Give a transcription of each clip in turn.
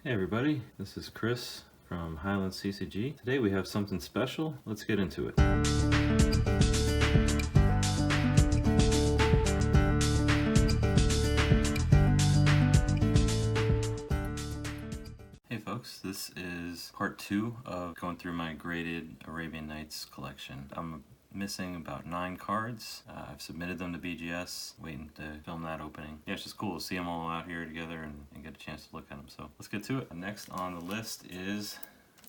Hey everybody, this is Chris from Highland CCG. Today we have something special. Let's get into it. Hey folks, this is part 2 of going through my Graded Arabian Nights collection. I'm missing about 9 cards. I've submitted them to BGS, waiting to film that opening. Yeah, it's just cool to see them all out here together and get a chance to look at them. So let's get to it. Next on the list is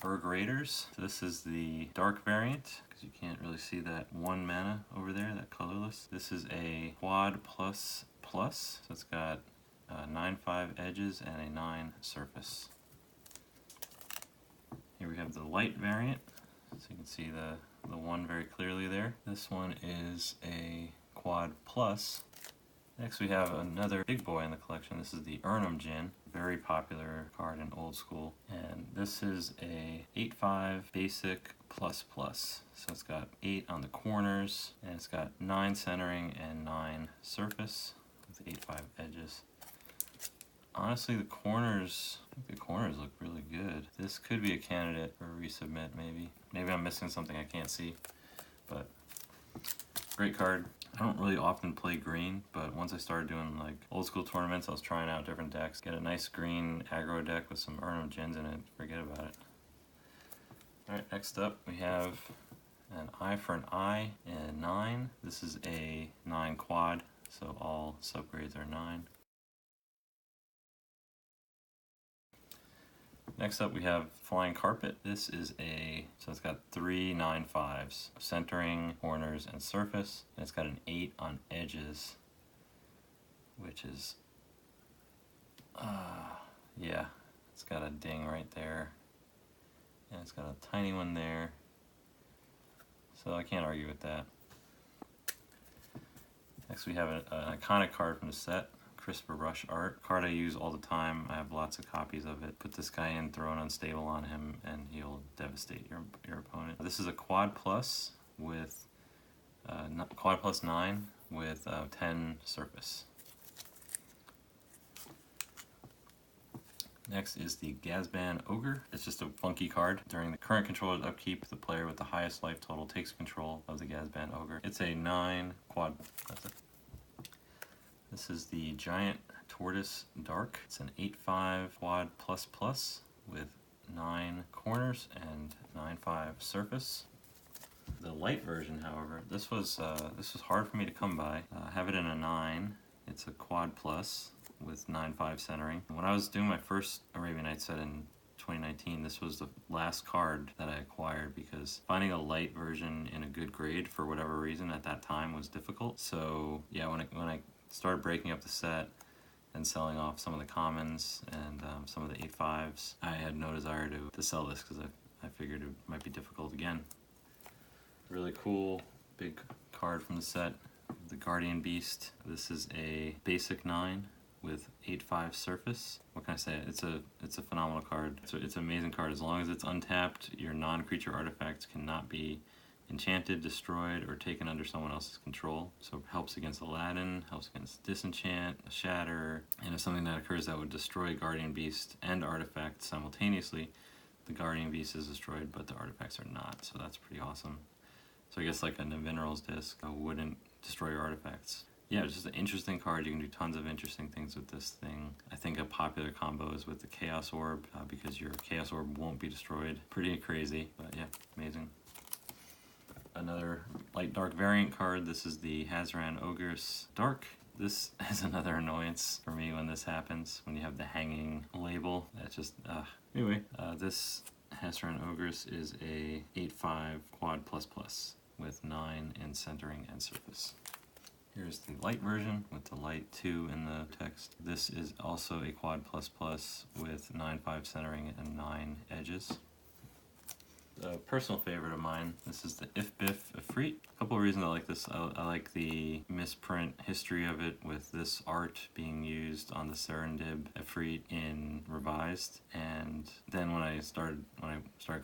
Graders. So this is the dark variant, because you can't really see that 1 mana over there, that colorless. This is a quad plus plus, so it's got 9/5 edges and a 9 surface. Here we have the light variant, so you can see the one very clearly there. This one is a quad plus. Next we have another big boy in the collection. This is the Djinn, very popular card in old school. And this is a 8/5 basic plus plus. So it's got 8 on the corners, and it's got 9 centering and 9 surface with 8/5 edges. Honestly, the corners look really good. This could be a candidate for a resubmit, maybe. Maybe I'm missing something I can't see, but great card. I don't really often play green, but once I started doing like old school tournaments, I was trying out different decks. Get a nice green aggro deck with some Djinns in it, forget about it. Alright, next up we have an eye for an eye and 9. This is a 9 quad, so all subgrades are 9. Next up we have Flying Carpet. This is so it's got 3 9/5s, centering, corners, and surface. And it's got an 8 on edges, which is, yeah, it's got a ding right there. And it's got a tiny one there. So I can't argue with that. Next we have an iconic card from the set. Crisper Rush art. Card I use all the time. I have lots of copies of it. Put this guy in, throw an unstable on him, and he'll devastate your opponent. This is a quad plus with quad plus 9 with 10 surface. Next is the Gazban Ogre. It's just a funky card. During the current controller's upkeep, the player with the highest life total takes control of the Gazban Ogre. It's a 9 quad. That's it. This is the Giant Tortoise Dark. It's an 8/5 quad plus plus with 9 corners and 9/5 surface. The light version, however, this was hard for me to come by. I have it in a 9. It's a quad plus with 9/5 centering. When I was doing my first Arabian Nights set in 2019, this was the last card that I acquired because finding a light version in a good grade for whatever reason at that time was difficult. So yeah, when I started breaking up the set and selling off some of the commons and some of the 8/5s, I had no desire to sell this because I figured it might be difficult again. Really cool big card from the set, the Guardian Beast. This is a basic 9 with 8/5 surface. What can I say? It's a phenomenal card. It's an amazing card. As long as it's untapped, your non-creature artifacts cannot be enchanted, destroyed, or taken under someone else's control. So it helps against Aladdin, helps against Disenchant, Shatter, and if something that occurs that would destroy Guardian Beast and artifacts simultaneously, the Guardian Beast is destroyed, but the artifacts are not. So that's pretty awesome. So I guess like a Minerals disc wouldn't destroy your artifacts. Yeah, it's just an interesting card. You can do tons of interesting things with this thing. I think a popular combo is with the Chaos Orb, because your Chaos Orb won't be destroyed. Pretty crazy, but yeah, amazing. Another light dark variant card. This is the Hazran Ogress Dark. This is another annoyance for me when this happens, when you have the hanging label. That's just, anyway, this Hazran Ogress is a 8/5 quad plus plus with 9 in centering and surface. Here's the light version with the light 2 in the text. This is also a quad plus plus with 9/5 centering and 9 edges. A personal favorite of mine, this is the If Biff Ifrit. A couple of reasons I like this. I like the misprint history of it with this art being used on the Serendib Ifrit in Revised. And then when I started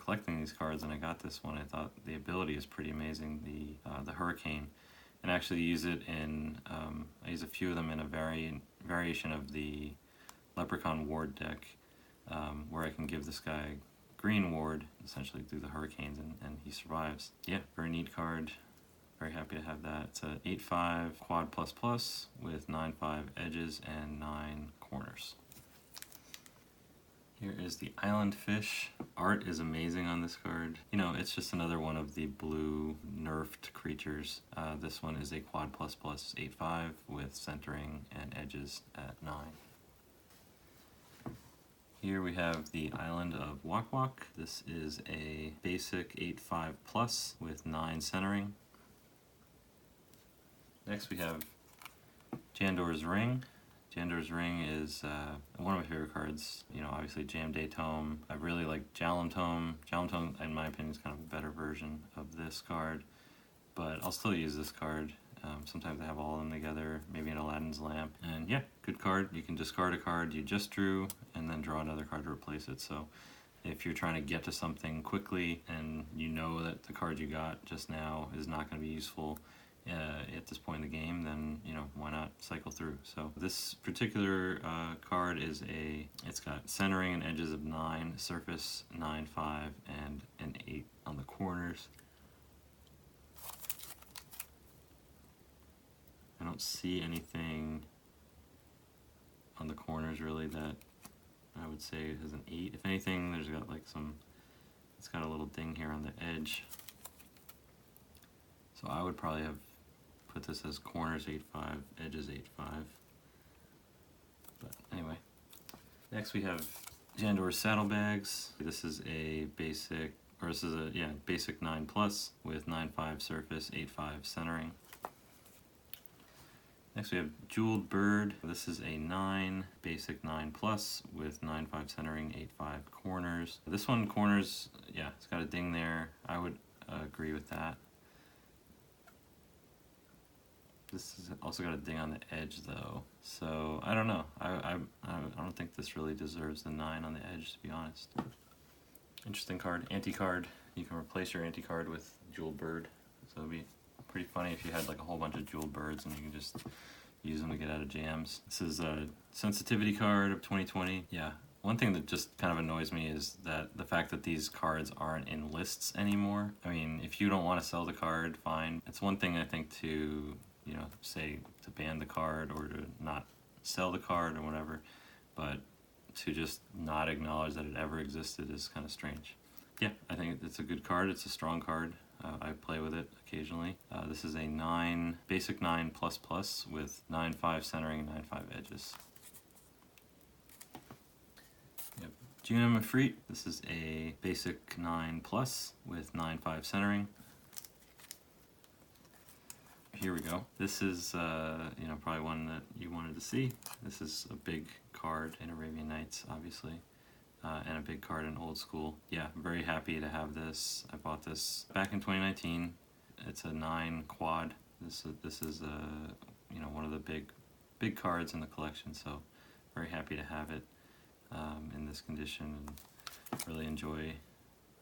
collecting these cards and I got this one, I thought the ability is pretty amazing, the Hurricane. And I actually use it in, I use a few of them in a variation of the Leprechaun Ward deck, can give this guy green ward, essentially through the hurricanes, and he survives. Yeah, very neat card. Very happy to have that. It's a 8/5 quad plus plus with 9/5 edges and 9 corners. Here is the Island Fish. Art is amazing on this card. You know, it's just another one of the blue nerfed creatures. This one is a quad plus plus 8/5 with centering and edges at 9. Here we have the Island of Wak Wak. This is a basic 8/5 plus with 9 centering. Next we have Jandor's Ring. Jandor's Ring is one of my favorite cards. You know, obviously Jam Day Tome. I really like Jalum Tome. Jalum Tome, in my opinion, is kind of a better version of this card, but I'll still use this card. Sometimes I have all of them together, maybe an Aladdin's Lamp. And yeah, good card. You can discard a card you just drew and then draw another card to replace it. So if you're trying to get to something quickly and you know that the card you got just now is not going to be useful at this point in the game, then, you know, why not cycle through? So this particular card is it's got centering and edges of 9, surface 9/5, and an 8 on the corners. I don't see anything on the corners really that I would say has an 8. If anything, there's got like it's got a little ding here on the edge. So I would probably have put this as corners 8/5, edges 8/5. But anyway, next we have Jandor's Saddlebags. This is a basic, basic 9 plus with 9/5 surface, 8/5 centering. Next we have Jeweled Bird. This is a 9, basic 9 plus with 9/5 centering, 8/5 corners. This one corners, yeah, it's got a ding there. I would agree with that. This has also got a ding on the edge though, so I don't know. I don't think this really deserves the 9 on the edge, to be honest. Interesting card, anti-card. You can replace your anti-card with Jeweled Bird, so it'd be pretty funny if you had like a whole bunch of Jeweled Birds and you can just use them to get out of jams. This is a sensitivity card of 2020. Yeah, one thing that just kind of annoys me is that the fact that these cards aren't in lists anymore. I mean, if you don't want to sell the card, fine. It's one thing, I think, to, you know, say to ban the card or to not sell the card or whatever, but to just not acknowledge that it ever existed is kind of strange. Yeah, I think it's a good card. It's a strong card. I play with it occasionally. This is a 9, basic 9 plus plus with 9/5 centering and 9/5 edges. Yep. Juna Mafreet. This is a basic 9 plus with 9/5 centering. Here we go. This is, you know, probably one that you wanted to see. This is a big card in Arabian Nights, obviously. And a big card in Old School. Yeah, I'm very happy to have this. I bought this back in 2019. It's a 9 quad. This is you know, one of the big cards in the collection. So very happy to have it in this condition, and really enjoy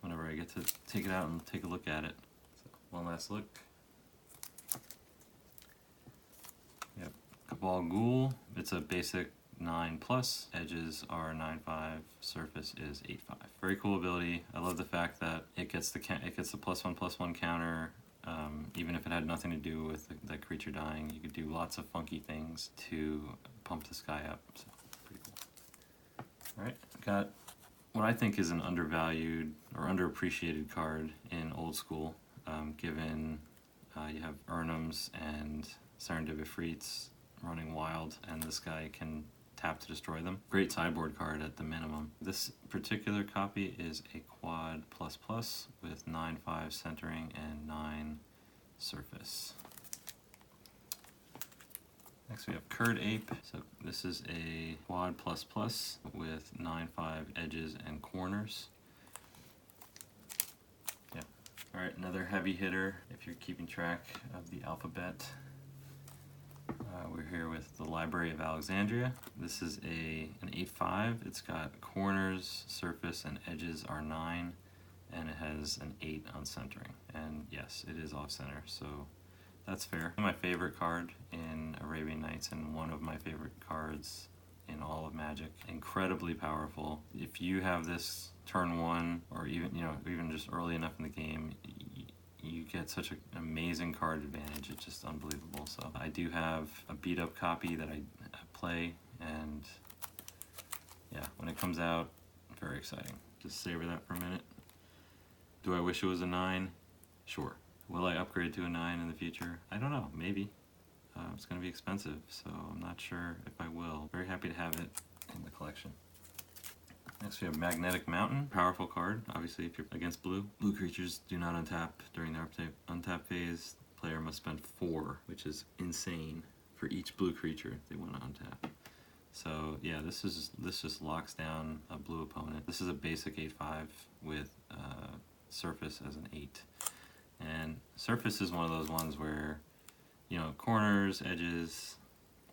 whenever I get to take it out and take a look at it. So one last look. Yep, Cabal Ghoul. It's a basic 9 plus, edges are 9/5, surface is 8/5. Very cool ability. I love the fact that it gets the +1/+1 counter, even if it had nothing to do with that creature dying. You could do lots of funky things to pump this guy up. So pretty cool. All right, got what I think is an undervalued or underappreciated card in Old School, given you have Urnums and Serendib Ifrits running wild, and this guy can tap to destroy them. Great sideboard card at the minimum. This particular copy is a quad plus plus with 9/5 centering and 9 surface. Next we have Curd Ape. So this is a quad plus plus with 9/5 edges and corners. Yeah. All right, another heavy hitter if you're keeping track of the alphabet. We're here with the Library of Alexandria. This is an 8/5. It's got corners, surface, and edges are 9, and it has an 8 on centering. And yes, it is off center, so that's fair. My favorite card in Arabian Nights, and one of my favorite cards in all of Magic. Incredibly powerful. If you have this turn 1, or even, you know, even just early enough in the game, you get such an amazing card advantage. It's just unbelievable. So I do have a beat up copy that I play, and yeah, when it comes out, very exciting. Just savor that for a minute. Do I wish it was a 9? Sure. Will I upgrade to a 9 in the future? I don't know, maybe. It's going to be expensive, so I'm not sure if I will. Very happy to have it in the collection. Next we have Magnetic Mountain, powerful card. Obviously if you're against blue, blue creatures do not untap during their untap phase. The player must spend 4, which is insane for each blue creature they want to untap. So yeah, this just locks down a blue opponent. This is a basic 8/5 with Surface as an 8. And Surface is one of those ones where, you know, corners, edges,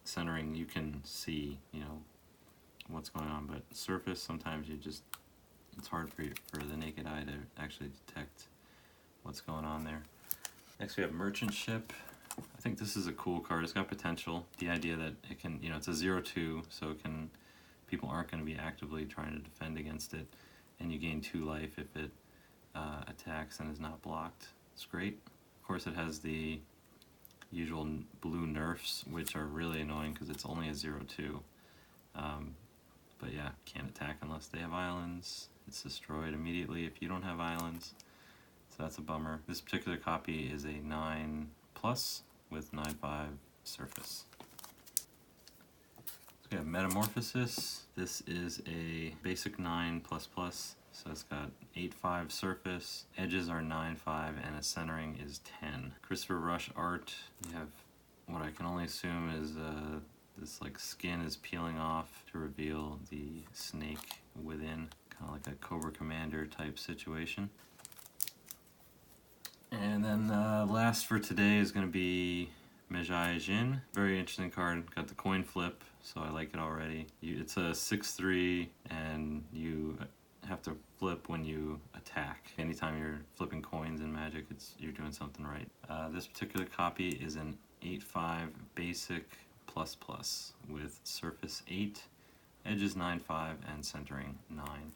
centering, you can see, you know, what's going on, but Surface, sometimes it's hard for the naked eye to actually detect what's going on there. Next we have Merchant Ship. I think this is a cool card. It's got potential. The idea that it can, you know, it's a 0/2, so it can, people aren't going to be actively trying to defend against it, and you gain 2 life if it attacks and is not blocked. It's great. Of course, it has the usual blue nerfs, which are really annoying because it's only a 0/2. But yeah, can't attack unless they have islands. It's destroyed immediately if you don't have islands, so that's a bummer. This particular copy is a 9+ with 9/5 Surface. So we have Metamorphosis. This is a basic 9++. So it's got 8/5 Surface, edges are 9/5, and its centering is 10. Christopher Rush art. You have what I can only assume is this like skin is peeling off to reveal the snake within, kind of like a Cobra Commander type situation. And then last for today is going to be Mejai Jin. Very interesting card. Got the coin flip, so I like it already. It's a 6/3, and you have to flip when you attack. Anytime you're flipping coins in Magic, you're doing something right. This particular copy is an 8/5 basic ++ with Surface 8, edges 9/5, and centering 9.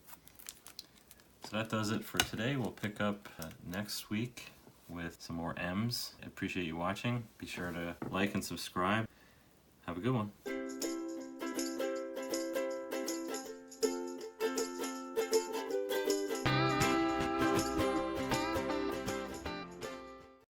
So that does it for today. We'll pick up next week with some more M's. I appreciate you watching. Be sure to like and subscribe. Have a good one.